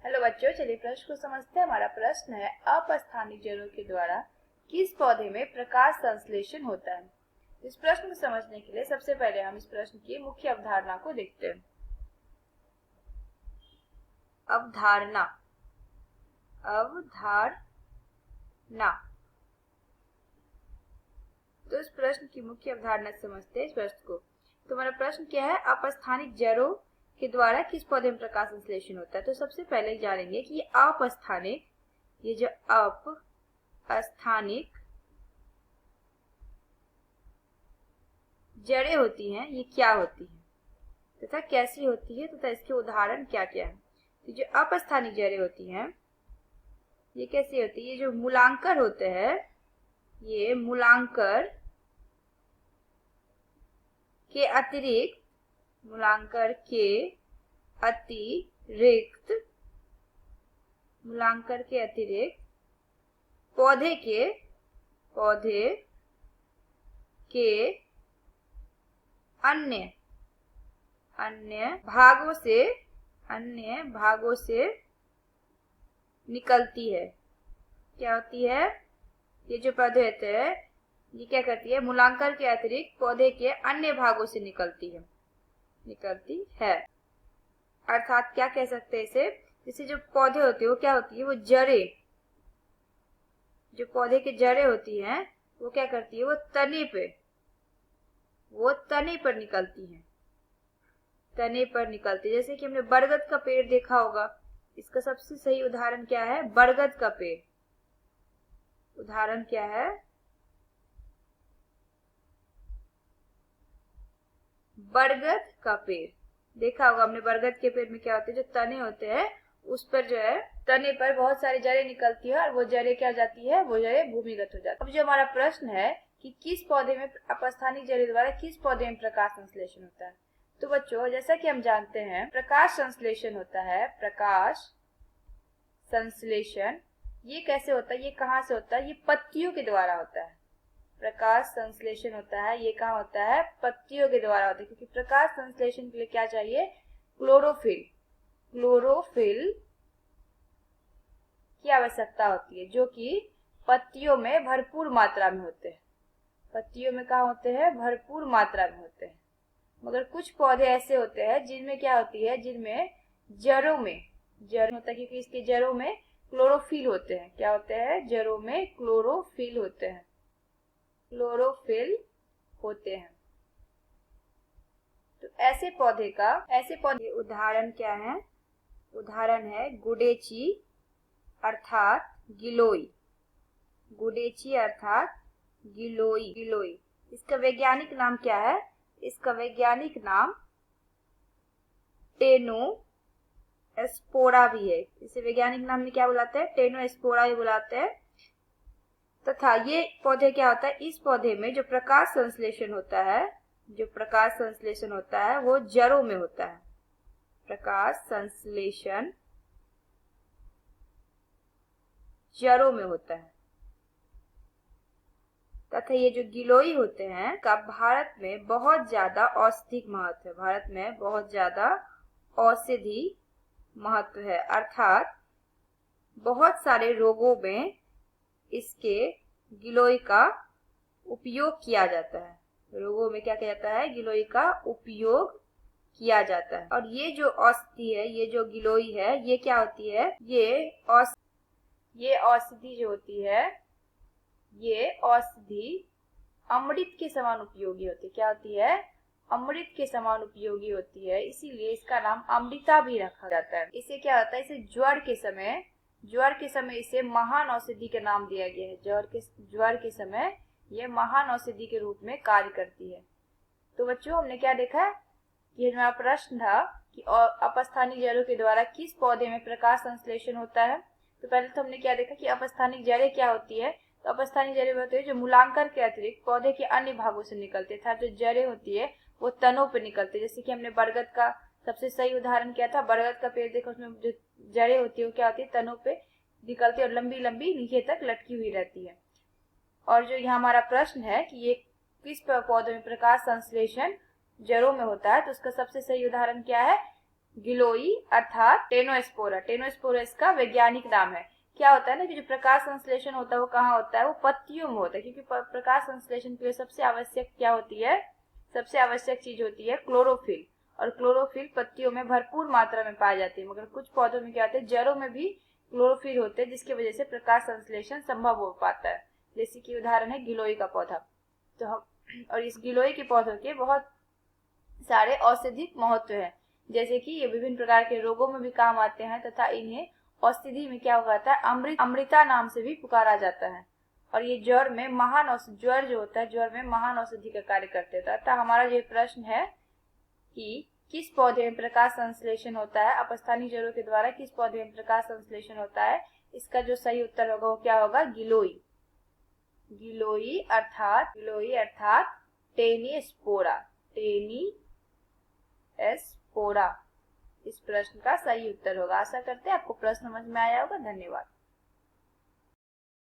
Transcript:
Hello बच्चों, चलिए प्रश्न को समझते हैं। हमारा प्रश्न है, अपस्थानिक जड़ों के द्वारा किस पौधे में प्रकाश संश्लेषण होता है। इस प्रश्न को समझने के लिए सबसे पहले हम इस प्रश्न की मुख्य अवधारणा को देखते हैं। अवधारणा तो इस प्रश्न की मुख्य अवधारणा समझते हैं इस प्रश्न को। तो हमारा प्रश्न क्या है, अपस्थानिक जड़ों के द्वारा किस पौधे में प्रकाश संश्लेषण होता है। तो सबसे पहले जानेंगे कि ये अपस्थानिक, ये जो अपस्थानिक जड़ें होती हैं ये क्या होती हैं तथा कैसी होती है तथा इसके उदाहरण क्या क्या है। तो जो अपस्थानिक जड़ें होती हैं ये कैसी होती है, ये जो मूलांकर होते हैं, ये मूलांकर के अतिरिक्त पौधे के अन्य भागों से निकलती है। क्या होती है, ये जो पौधे होते हैं ये क्या करती है, मूलांकर के अतिरिक्त पौधे के अन्य भागों से निकलती है। अर्थात क्या कह सकते हैं इसे, जैसे जो पौधे होते हैं वो क्या होती है, वो जड़ें, जो पौधे की जड़ें होती हैं वो क्या करती है, वो तने पर निकलती है। जैसे कि हमने बरगद का पेड़ देखा होगा, इसका सबसे सही उदाहरण क्या है, बरगद का पेड़। उदाहरण क्या है, बरगद का पेड़ देखा होगा हमने। बरगद के पेड़ में क्या होते हैं, जो तने होते हैं उस पर जो है तने पर बहुत सारी जड़ें निकलती है और वो जड़ें क्या हो जाती है, वो जड़ें भूमिगत हो जाती है। अब जो हमारा प्रश्न है कि किस पौधे में अपस्थानिक जड़ों द्वारा किस पौधे में प्रकाश संश्लेषण होता है। तो बच्चों जैसा कि हम जानते हैं प्रकाश संश्लेषण होता है। प्रकाश संश्लेषण ये कैसे होता है, ये कहाँ से होता है, ये पत्तियों के द्वारा होता है। प्रकाश संश्लेषण होता है ये कहाँ होता है, पत्तियों के द्वारा होता है। क्योंकि प्रकाश संश्लेषण के लिए क्या चाहिए, क्लोरोफिल की आवश्यकता होती है, जो कि पत्तियों में भरपूर मात्रा में होते हैं। पत्तियों में कहाँ होते हैं, भरपूर मात्रा में होते हैं। मगर कुछ पौधे ऐसे होते हैं जिनमें क्या होती है, जिनमें जड़ों में होता है, क्योंकि इसके जड़ों में क्लोरोफिल होते हैं। क्या होते हैं, जड़ों में क्लोरोफिल होते हैं। तो ऐसे पौधे उदाहरण क्या है, उदाहरण है गुडेची अर्थात गिलोई। इसका वैज्ञानिक नाम क्या है, इसका वैज्ञानिक नाम टेनोस्पोरा भी है। इसे वैज्ञानिक नाम में क्या बुलाते हैं, टेनोस्पोरा ही बुलाते हैं। तथा ये पौधे क्या होता है, इस पौधे में जो प्रकाश संश्लेषण होता है वो जड़ों में होता है। प्रकाश संश्लेषण जड़ों में होता है। तथा ये जो गिलोई होते हैं का भारत में बहुत ज्यादा औषधि महत्व है। अर्थात बहुत सारे रोगों में इसके गिलोई का उपयोग किया जाता है। रोगों में क्या किया जाता है, गिलोई का उपयोग किया जाता है। और ये जो औषधि है, ये जो गिलोई है, ये क्या होती है, ये औषधि जो होती है, ये औषधि अमृत के समान उपयोगी होती है। क्या होती है, अमृत के समान उपयोगी होती है, इसीलिए इसका नाम अमृता भी रखा जाता है। इसे क्या होता है, इसे ज्वर के समय इसे महान औषधि का नाम दिया गया है। ज्वर के समय ये महान औषधि के रूप में कार्य करती है। तो बच्चों हमने क्या देखा कि ये हमारा प्रश्न था कि अपस्थानिक जड़ों के द्वारा किस पौधे में प्रकाश संश्लेषण होता है। तो पहले तो हमने क्या देखा कि अपस्थानिक जड़ें क्या होती है। तो अपस्थानिक जड़ें होती है जो मूलांकर के अतिरिक्त पौधे के अन्य भागों से निकलते हैं। जो जड़ें होती है वो तनों पे निकलते हैं। जैसे कि हमने बरगद का सबसे सही उदाहरण क्या था, बरगद का पेड़ देखो, उसमें जो जड़ें होती है वो क्या होती है, तनों पे निकलती है और लंबी लंबी नीचे तक लटकी हुई रहती है। और जो यहाँ हमारा प्रश्न है कि ये किस पौधे में प्रकाश संश्लेषण जड़ों में होता है, तो उसका सबसे सही उदाहरण क्या है, गिलोई अर्थात टेनोस्पोरा। टेनोस्पोरा इसका वैज्ञानिक नाम है। क्या होता है ना कि जो प्रकाश संश्लेषण होता है वो कहाँ होता है, वो पत्तियों में होता है, क्योंकि प्रकाश संश्लेषण के लिए सबसे आवश्यक क्या होती है, सबसे आवश्यक चीज होती है क्लोरोफिल। और क्लोरोफिल पत्तियों में भरपूर मात्रा में पाई जाती है, मगर कुछ पौधों में क्या होता है, जड़ों में भी क्लोरोफिल होते हैं, जिसकी वजह से प्रकाश संश्लेषण संभव हो पाता है। जैसे कि उदाहरण है गिलोई का पौधा। तो हम और इस गिलोई के पौधों के बहुत सारे औषधिक महत्व है, जैसे कि ये विभिन्न प्रकार के रोगों में भी काम आते हैं तथा इन्हें औषधि में क्या होता है, अमृता नाम से भी पुकारा जाता है। और ये ज्वर में महान औषधि, ज्वर जो होता है ज्वर में महान औषधि का कार्य करते हैं। अतः हमारा ये प्रश्न है कि किस पौधे में प्रकाश संश्लेषण होता है, अपस्थानिक जड़ों के द्वारा किस पौधे में प्रकाश संश्लेषण होता है, इसका जो सही उत्तर होगा वो क्या होगा, गिलोई। गिलोई अर्थात टेनिस्पोरा। टेनिस्पोरा इस प्रश्न का सही उत्तर होगा। आशा करते हैं आपको प्रश्न समझ में आया होगा। धन्यवाद।